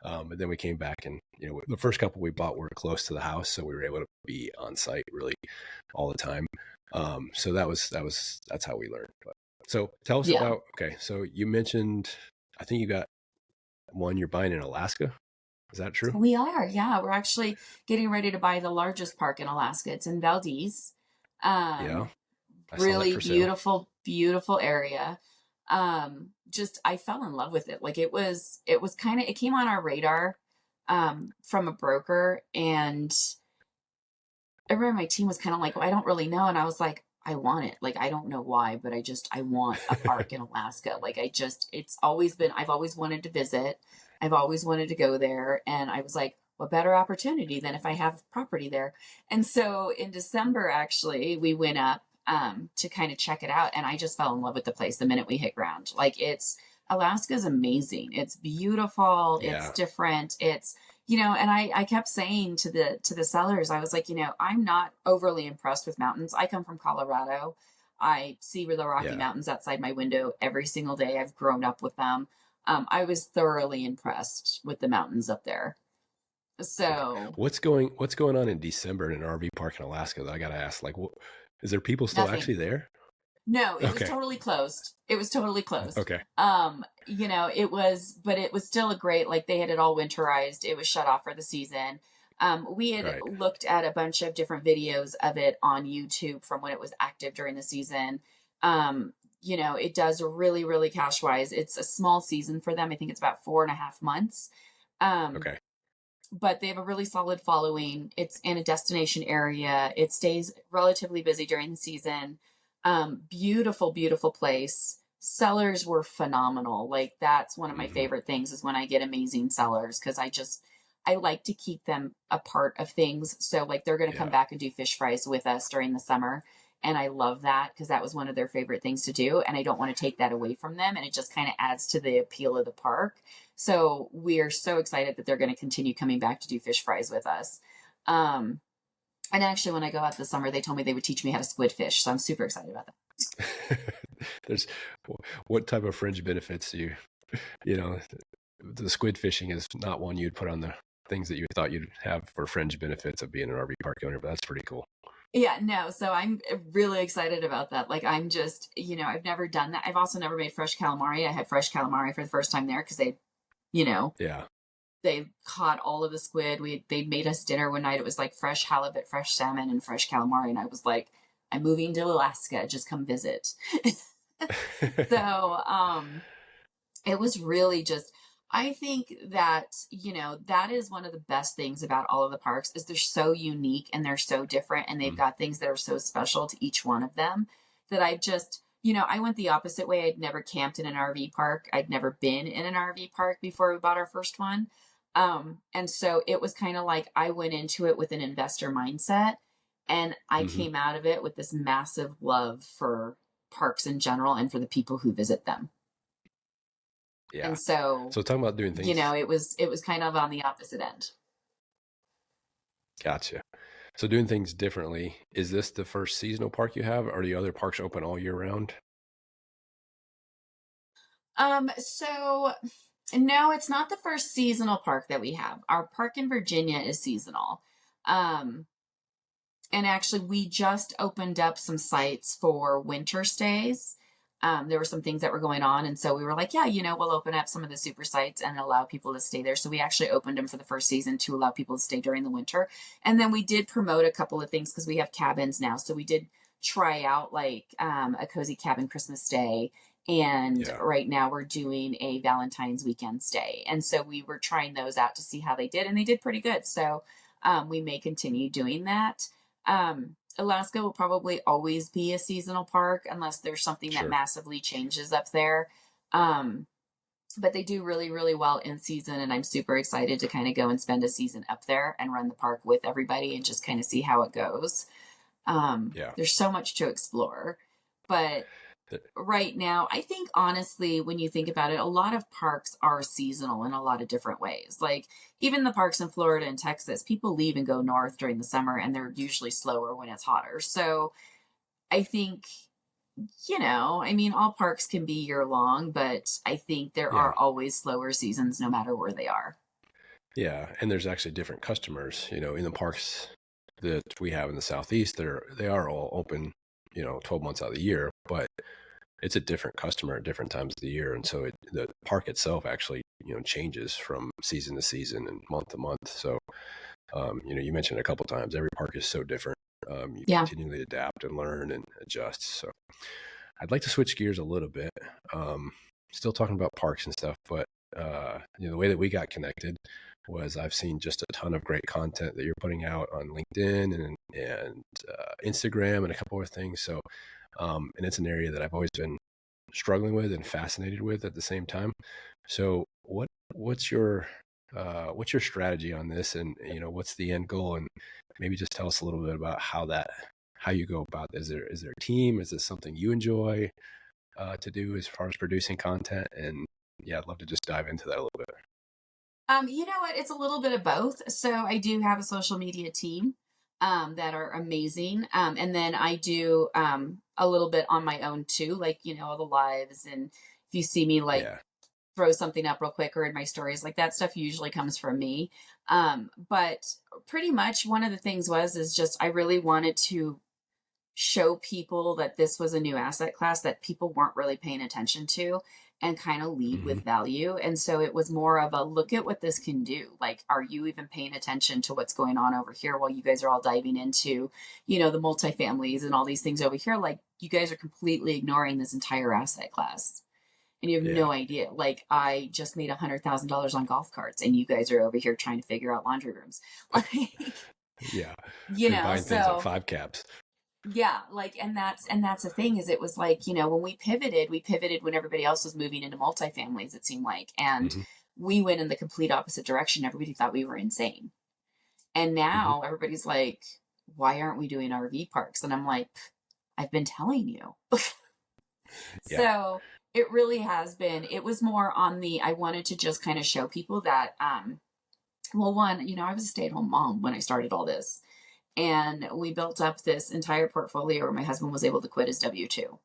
Speaker 2: but then we came back and the first couple we bought were close to the house, so we were able to be on site really all the time. So that's how we learned. So tell us
Speaker 3: Yeah.
Speaker 2: about, okay, so you mentioned, I think you got one you're buying in Alaska. Is that true?
Speaker 3: We are. Yeah. We're actually getting ready to buy the largest park in Alaska. It's in Valdez.
Speaker 2: Yeah, I saw that
Speaker 3: Really
Speaker 2: for sale.
Speaker 3: beautiful, beautiful area. Just, I fell in love with it. Like it came on our radar, from a broker, and everyone on my team was kind of like, well, I don't really know. And I was like, I want it. Like, I don't know why, but I want a park in Alaska. Like, I've always wanted to visit. I've always wanted to go there. And I was like, what better opportunity than if I have property there? And so in December, actually, we went up, to kind of check it out. And I just fell in love with the place the minute we hit ground. Like, Alaska's amazing. It's beautiful. It's
Speaker 2: Yeah.
Speaker 3: different. And I kept saying to the sellers, I was like, I'm not overly impressed with mountains. I come from Colorado. I see the Rocky
Speaker 2: Yeah.
Speaker 3: Mountains outside my window every single day. I've grown up with them. I was thoroughly impressed with the mountains up there. So
Speaker 2: What's going on in December in an RV park in Alaska? I got to ask, like, is there people still
Speaker 3: nothing.
Speaker 2: actually there?
Speaker 3: No, it was
Speaker 2: Okay.
Speaker 3: totally closed. It was totally closed.
Speaker 2: Okay.
Speaker 3: But it was still a great, like they had it all winterized. It was shut off for the season. We had
Speaker 2: Right.
Speaker 3: looked at a bunch of different videos of it on YouTube from when it was active during the season. It does really, really cash wise. It's a small season for them. I think it's about 4.5 months.
Speaker 2: Okay.
Speaker 3: But they have a really solid following. It's in a destination area. It stays relatively busy during the season. Beautiful, beautiful place. Sellers were phenomenal. Like that's one of my favorite things is when I get amazing sellers because I like to keep them a part of things. So like they're going to come
Speaker 2: Yeah.
Speaker 3: back and do fish fries with us during the summer. And I love that because that was one of their favorite things to do. And I don't want to take that away from them. And it just kind of adds to the appeal of the park. So we are so excited that they're going to continue coming back to do fish fries with us. And actually, when I go out this summer, they told me they would teach me how to squid fish. So I'm super excited about that.
Speaker 2: There's what type of fringe benefits the squid fishing is not one you'd put on the things that you thought you'd have for fringe benefits of being an RV park owner, but that's pretty cool.
Speaker 3: Yeah, no. So I'm really excited about that. Like I'm just, I've never done that. I've also never made fresh calamari. I had fresh calamari for the first time there because
Speaker 2: Yeah.
Speaker 3: they caught all of the squid. They made us dinner one night. It was like fresh halibut, fresh salmon, and fresh calamari. And I was like, I'm moving to Alaska. Just come visit. So it was really just, I think that, that is one of the best things about all of the parks is they're so unique and they're so different and they've got things that are so special to each one of them that I just, I went the opposite way. I'd never camped in an RV park. I'd never been in an RV park before we bought our first one. And so it was kind of like I went into it with an investor mindset and I came out of it with this massive love for parks in general and for the people who visit them.
Speaker 2: Yeah.
Speaker 3: And so
Speaker 2: talking about doing things,
Speaker 3: it was kind of on the opposite end.
Speaker 2: Gotcha. So doing things differently, is this the first seasonal park you have? Or are the other parks open all year round?
Speaker 3: So no, it's not the first seasonal park that we have. Our park in Virginia is seasonal. And actually we just opened up some sites for winter stays. There were some things that were going on. And so we were like, yeah, we'll open up some of the super sites and allow people to stay there. So we actually opened them for the first season to allow people to stay during the winter. And then we did promote a couple of things because we have cabins now. So we did try out like a cozy cabin Christmas stay And
Speaker 2: Yeah.
Speaker 3: right now we're doing a Valentine's weekend stay. And so we were trying those out to see how they did, and they did pretty good. So we may continue doing that. Alaska will probably always be a seasonal park unless there's something that
Speaker 2: Sure.
Speaker 3: massively changes up there. Um, but they do really, really well in season. And I'm super excited to kind of go and spend a season up there and run the park with everybody and just kind of see how it goes.
Speaker 2: Yeah.
Speaker 3: There's so much to explore. But right now, I think honestly, when you think about it, a lot of parks are seasonal in a lot of different ways. Like even the parks in Florida and Texas, people leave and go north during the summer, and they're usually slower when it's hotter. So I think, I mean, all parks can be year long, but I think there
Speaker 2: Yeah.
Speaker 3: are always slower seasons no matter where they are.
Speaker 2: Yeah. And there's actually different customers, in the parks that we have in the Southeast. They are all open, 12 months out of the year, but it's a different customer at different times of the year. And so the park itself actually, changes from season to season and month to month. So, you mentioned a couple times, every park is so different. You
Speaker 3: Yeah.
Speaker 2: continually adapt and learn and adjust. So I'd like to switch gears a little bit. Still talking about parks and stuff, but the way that we got connected was I've seen just a ton of great content that you're putting out on LinkedIn and Instagram and a couple of things. So, and it's an area that I've always been struggling with and fascinated with at the same time. So, what's your strategy on this, and what's the end goal, and maybe just tell us a little bit about how you go about this. Is there a team? Is this something you enjoy to do as far as producing content? And yeah, I'd love to just dive into that a little bit.
Speaker 3: You know what? It's a little bit of both. So I do have a social media team that are amazing. And then I do a little bit on my own too, like, all the lives. And if you see me like
Speaker 2: Yeah.
Speaker 3: throw something up real quick or in my stories, like that stuff usually comes from me. But pretty much one of the things is just I really wanted to show people that this was a new asset class that people weren't really paying attention to and kind of lead
Speaker 2: Hmm.
Speaker 3: with value. And so it was more of a look at what this can do. Like, are you even paying attention to what's going on over here while you guys are all diving into, the multifamilies and all these things over here? Like, you guys are completely ignoring this entire asset class. And you have
Speaker 2: Yeah.
Speaker 3: no idea. Like, I just made $100,000 on golf carts, and you guys are over here trying to figure out laundry rooms. Like,
Speaker 2: Yeah. And buying things at
Speaker 3: so
Speaker 2: five caps.
Speaker 3: yeah, like, and that's the thing is it was like, when we pivoted when everybody else was moving into multifamilies, it seemed like, and
Speaker 2: Hmm.
Speaker 3: we went in the complete opposite direction. Everybody thought we were insane. And
Speaker 2: Hmm.
Speaker 3: now everybody's like, why aren't we doing RV parks? And I'm like, I've been telling you.
Speaker 2: Yeah.
Speaker 3: So it really has been, it was more on I wanted to just kind of show people that, well, one, I was a stay-at-home mom when I started all this. And we built up this entire portfolio where my husband was able to quit his W 2.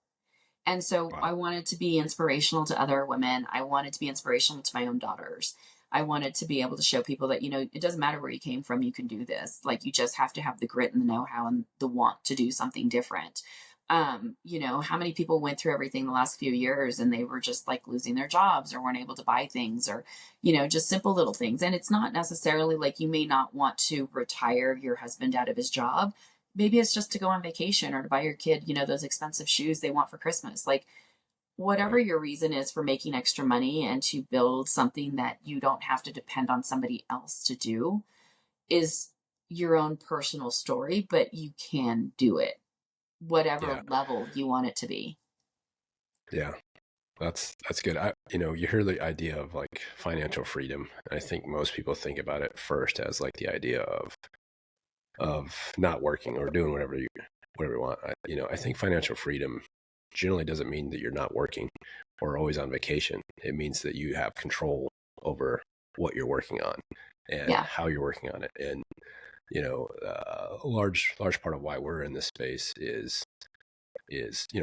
Speaker 3: And so I
Speaker 2: Wow.
Speaker 3: wanted to be inspirational to other women. I wanted to be inspirational to my own daughters. I wanted to be able to show people that, it doesn't matter where you came from, you can do this. Like, you just have to have the grit and the know how and the want to do something different. How many people went through everything the last few years and they were just like losing their jobs or weren't able to buy things or, just simple little things. And it's not necessarily like you may not want to retire your husband out of his job. Maybe it's just to go on vacation or to buy your kid, those expensive shoes they want for Christmas. Like, whatever
Speaker 2: Right.
Speaker 3: your reason is for making extra money and to build something that you don't have to depend on somebody else to do is your own personal story, but you can do it, whatever
Speaker 2: Yeah.
Speaker 3: level you want it to be.
Speaker 2: Yeah. That's good. You hear the idea of like financial freedom. I think most people think about it first as like the idea of not working or doing whatever you want. I think financial freedom generally doesn't mean that you're not working or always on vacation. It means that you have control over what you're working on and
Speaker 3: Yeah.
Speaker 2: how you're working on it. And a large part of why we're in this space is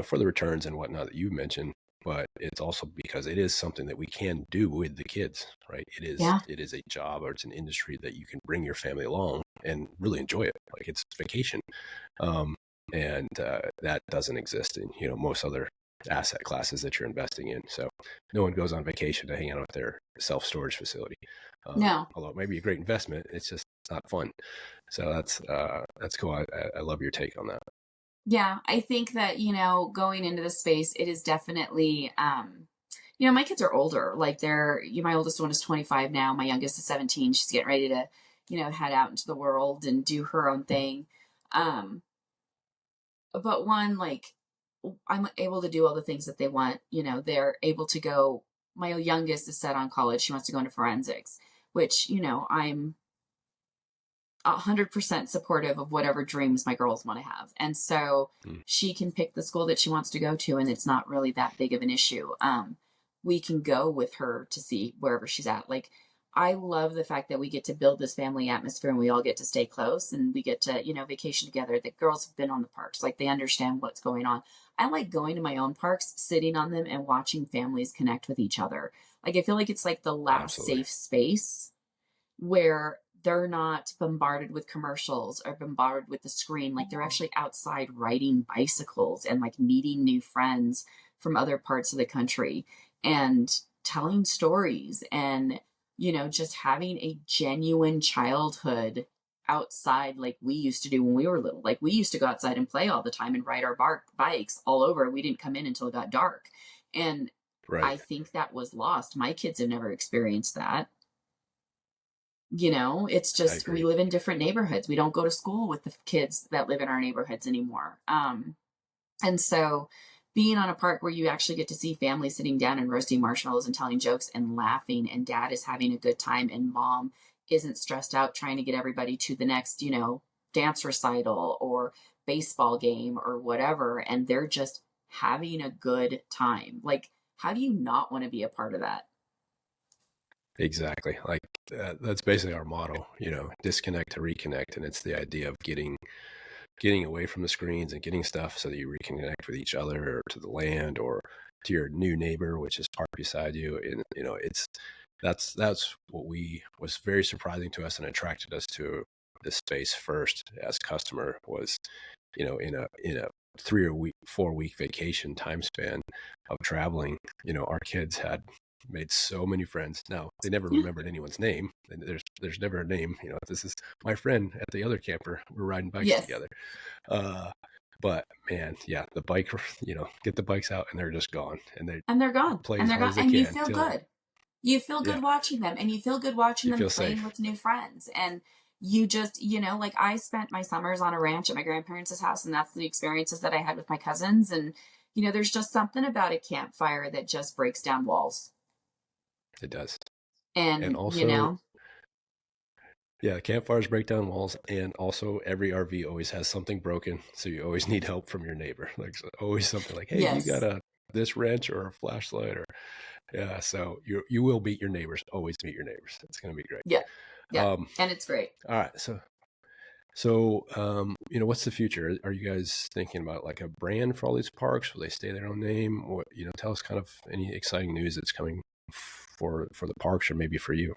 Speaker 2: for the returns and whatnot that you mentioned, but it's also because it is something that we can do with the kids, right?
Speaker 3: Yeah.
Speaker 2: It is a job, or it's an industry that you can bring your family along and really enjoy it. Like, it's vacation. Um, and that doesn't exist in, most other asset classes that you're investing in. So no one goes on vacation to hang out at their self-storage facility.
Speaker 3: No.
Speaker 2: Although it may be a great investment, it's just not fun. So that's cool. I love your take on that.
Speaker 3: Yeah, I think that, going into the space, it is definitely, my kids are older. Like my oldest one is 25 now. My youngest is 17. She's getting ready to, head out into the world and do her own thing. Um, but one, like, I'm able to do all the things that they want. They're able to go. My youngest is set on college. She wants to go into forensics, which, I'm 100% supportive of whatever dreams my girls want to have. And so
Speaker 2: Mm.
Speaker 3: she can pick the school that she wants to go to, and it's not really that big of an issue. We can go with her to see wherever she's at. Like, I love the fact that we get to build this family atmosphere and we all get to stay close and we get to, vacation together. The girls have been on the parks, like they understand what's going on. I like going to my own parks, sitting on them and watching families connect with each other. Like, I feel like it's like the last
Speaker 2: Absolutely.
Speaker 3: safe space where they're not bombarded with commercials or bombarded with the screen. Like, they're actually outside riding bicycles and like meeting new friends from other parts of the country and telling stories and, just having a genuine childhood outside like we used to do when we were little. Like, we used to go outside and play all the time and ride our bikes all over. We didn't come in until it got dark. And
Speaker 2: Right.
Speaker 3: I think that was lost. My kids have never experienced that. It's
Speaker 2: I
Speaker 3: just we
Speaker 2: agree.
Speaker 3: live in different neighborhoods. We don't go to school with the kids that live in our neighborhoods anymore. And so being on a park where you actually get to see families sitting down and roasting marshmallows and telling jokes and laughing, and dad is having a good time, and mom isn't stressed out trying to get everybody to the next, dance recital or baseball game or whatever, and they're just having a good time. Like, how do you not want to be a part of that?
Speaker 2: Exactly. Like that's basically our motto, disconnect to reconnect. And it's the idea of getting away from the screens and getting stuff so that you reconnect with each other or to the land or to your new neighbor, which is parked beside you. And, that's what was very surprising to us and attracted us to this space first as customer was, in a 4 week vacation time span of traveling, our kids had made so many friends. Now they never
Speaker 3: Yeah.
Speaker 2: remembered anyone's name, and there's never a name. This is my friend at the other camper. We're riding bikes
Speaker 3: Yes.
Speaker 2: together. But man, yeah, the bike, get the bikes out and they're just gone, and they
Speaker 3: And they're gone.
Speaker 2: play
Speaker 3: And
Speaker 2: as
Speaker 3: they're
Speaker 2: hard
Speaker 3: gone.
Speaker 2: as they
Speaker 3: And you
Speaker 2: can
Speaker 3: feel
Speaker 2: till
Speaker 3: good. You feel
Speaker 2: yeah,
Speaker 3: good watching them, and you feel good watching
Speaker 2: you
Speaker 3: them
Speaker 2: feel
Speaker 3: playing
Speaker 2: safe.
Speaker 3: with new friends. And you just, like, I spent my summers on a ranch at my grandparents' house, and that's the experiences that I had with my cousins. And, there's just something about a campfire that just breaks down walls.
Speaker 2: It does, and
Speaker 3: And,
Speaker 2: also. Yeah, campfires break down walls, and also every RV always has something broken, so you always need help from your neighbor. Like always something like, "Hey, you got
Speaker 3: yes.
Speaker 2: this wrench or a flashlight?" Or yeah, so you will meet your neighbors. Always meet your neighbors. It's gonna be great.
Speaker 3: Yeah. Yeah.
Speaker 2: Um,
Speaker 3: And it's great.
Speaker 2: all right, what's the future? Are you guys thinking about like a brand for all these parks? Will they stay their own name? What tell us kind of any exciting news that's coming for the parks or maybe for you.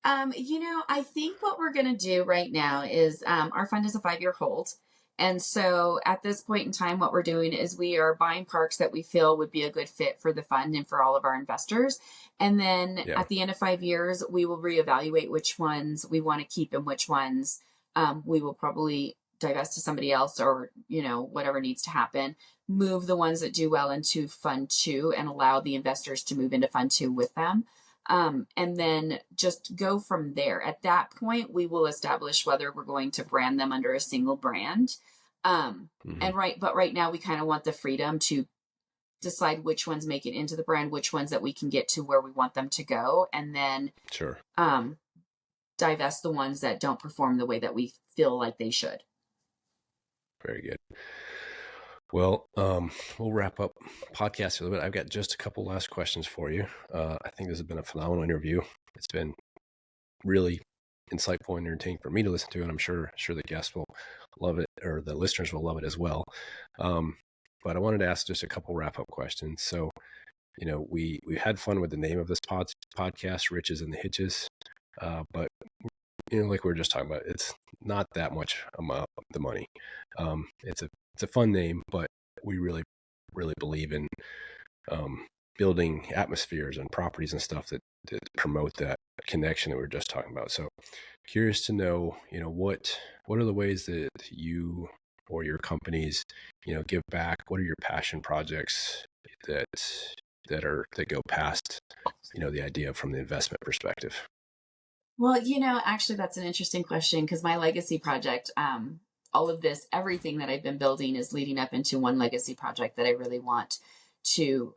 Speaker 3: I think what we're going to do right now is our fund is a 5-year hold. And so at this point in time, what we're doing is we are buying parks that we feel would be a good fit for the fund and for all of our investors. And then
Speaker 2: Yeah,
Speaker 3: at the end of 5 years, we will reevaluate which ones we want to keep and which ones we will probably divest to somebody else, or, whatever needs to happen. Move the ones that do well into fund two and allow the investors to move into fund two with them. And then just go from there. At that point, we will establish whether we're going to brand them under a single brand.
Speaker 2: hmm
Speaker 3: But right now we kind of want the freedom to decide which ones make it into the brand, which ones that we can get to where we want them to go, and then
Speaker 2: sure.
Speaker 3: um, divest the ones that don't perform the way that we feel like they should.
Speaker 2: Very good. Well, we'll wrap up podcast a little bit. I've got just a couple last questions for you. I think this has been a phenomenal interview. It's been really insightful and entertaining for me to listen to, and I'm sure the guests will love it, or the listeners will love it as well. But I wanted to ask just a couple wrap up questions. So, we had fun with the name of this podcast, Riches and the Hitches, but like we were just talking about, it's not that much about the money. It's a fun name, but we really, really believe in building atmospheres and properties and stuff that promote that connection that we were just talking about. So curious to know, what are the ways that you or your companies, give back? What are your passion projects that go past, the idea from the investment perspective?
Speaker 3: Well, actually, that's an interesting question because my legacy project, all of this, everything that I've been building is leading up into one legacy project that I really want to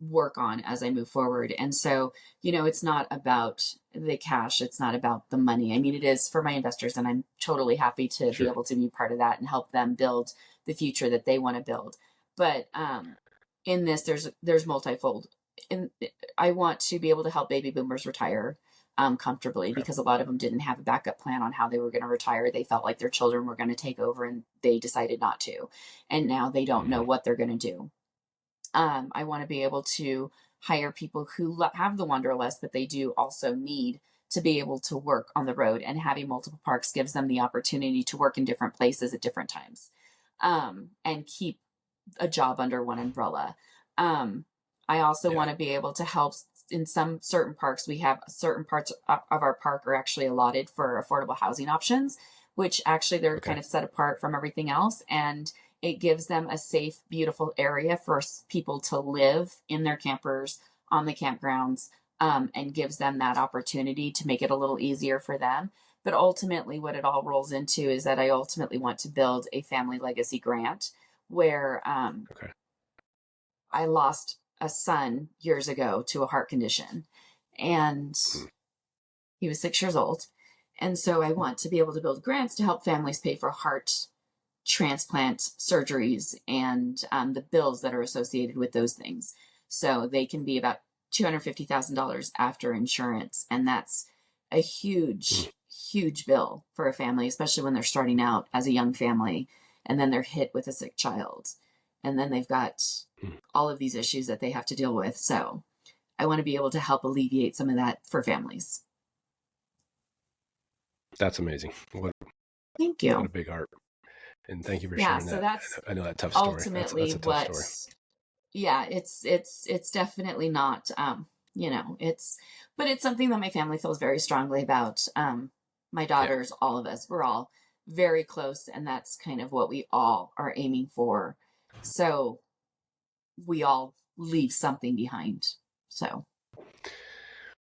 Speaker 3: work on as I move forward. And so, it's not about the cash, it's not about the money. I mean, it is for my investors, and I'm totally happy to be
Speaker 2: Sure.
Speaker 3: able to be part of that and help them build the future that they want to build. But in this, there's multifold. And I want to be able to help baby boomers retire comfortably,
Speaker 2: Okay.
Speaker 3: because a lot of them didn't have a backup plan on how they were going to retire. They felt like their children were going to take over and they decided not to. And now they don't know
Speaker 2: Mhm.
Speaker 3: what they're going to do. I want to be able to hire people who have the wanderlust, but they do also need to be able to work on the road. And having multiple parks gives them the opportunity to work in different places at different times, and keep a job under one umbrella. I also
Speaker 2: Yeah.
Speaker 3: want to be able to help in some certain parks. We have certain parts of our park are actually allotted for affordable housing options, which actually they're
Speaker 2: Okay.
Speaker 3: kind of set apart from everything else. And it gives them a safe, beautiful area for people to live in their campers on the campgrounds, and gives them that opportunity to make it a little easier for them. But ultimately, what it all rolls into is that I ultimately want to build a family legacy grant where
Speaker 2: Okay.
Speaker 3: I lost a son years ago to a heart condition, and
Speaker 2: Mhm.
Speaker 3: he was 6 years old. And so I want to be able to build grants to help families pay for heart transplant surgeries and the bills that are associated with those things. So they can be about $250,000 after insurance. And that's a
Speaker 2: Mm.
Speaker 3: huge, huge bill for a family, especially when they're starting out as a young family and then they're hit with a sick child. And then they've got
Speaker 2: Mm.
Speaker 3: all of these issues that they have to deal with. So I want to be able to help alleviate some of that for families.
Speaker 2: That's amazing.
Speaker 3: Thank
Speaker 2: What a
Speaker 3: you.
Speaker 2: big heart. And thank you for
Speaker 3: Yeah,
Speaker 2: sharing
Speaker 3: so
Speaker 2: that.
Speaker 3: that's
Speaker 2: I know that tough story. That's
Speaker 3: ultimately
Speaker 2: a tough
Speaker 3: what,
Speaker 2: story.
Speaker 3: yeah, it's definitely not, it's, but it's something that my family feels very strongly about. My
Speaker 2: Yeah.
Speaker 3: daughters, all of us, we're all very close, and that's kind of what we all are aiming for. So we all leave something behind. So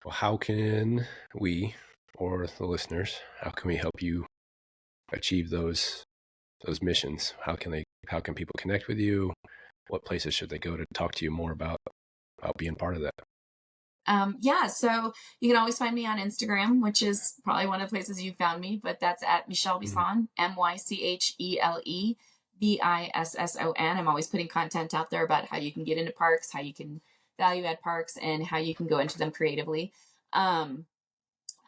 Speaker 2: Well, how can we, or the listeners, how can we help you achieve those missions? How can people connect with you? What places should they go to talk to you more about being part of that?
Speaker 3: yeah, so you can always find me on Instagram, which is probably one of the places you found me, but that's at Mychele
Speaker 2: Mhm.
Speaker 3: Bisson, Mychele Bisson. I'm always putting content out there about how you can get into parks, how you can value add parks, and how you can go into them creatively. Um,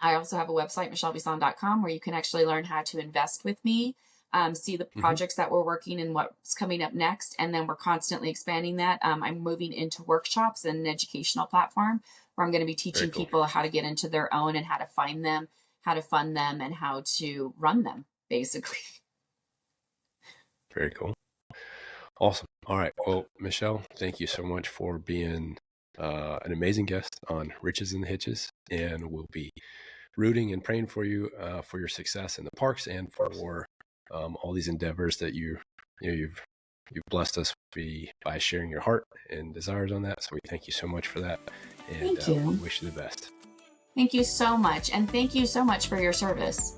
Speaker 3: I also have a website, michelebisson.com, where you can actually learn how to invest with me, see the
Speaker 2: Mhm.
Speaker 3: projects that we're working and what's coming up next. And then we're constantly expanding that. I'm moving into workshops and an educational platform where I'm going to be
Speaker 2: Very
Speaker 3: teaching
Speaker 2: cool.
Speaker 3: people how to get into their own and how to find them, how to fund them, and how to run them, basically.
Speaker 2: Very cool. Awesome. All right. Well, Mychele, thank you so much for being an amazing guest on Riches and the Hitches, and we'll be rooting and praying for you for your success in the parks and for all these endeavors that you've blessed us by sharing your heart and desires on that. So we thank you so much for that, and
Speaker 3: Thank
Speaker 2: we
Speaker 3: you.
Speaker 2: wish you the best.
Speaker 3: Thank you so much. And thank you so much for your service.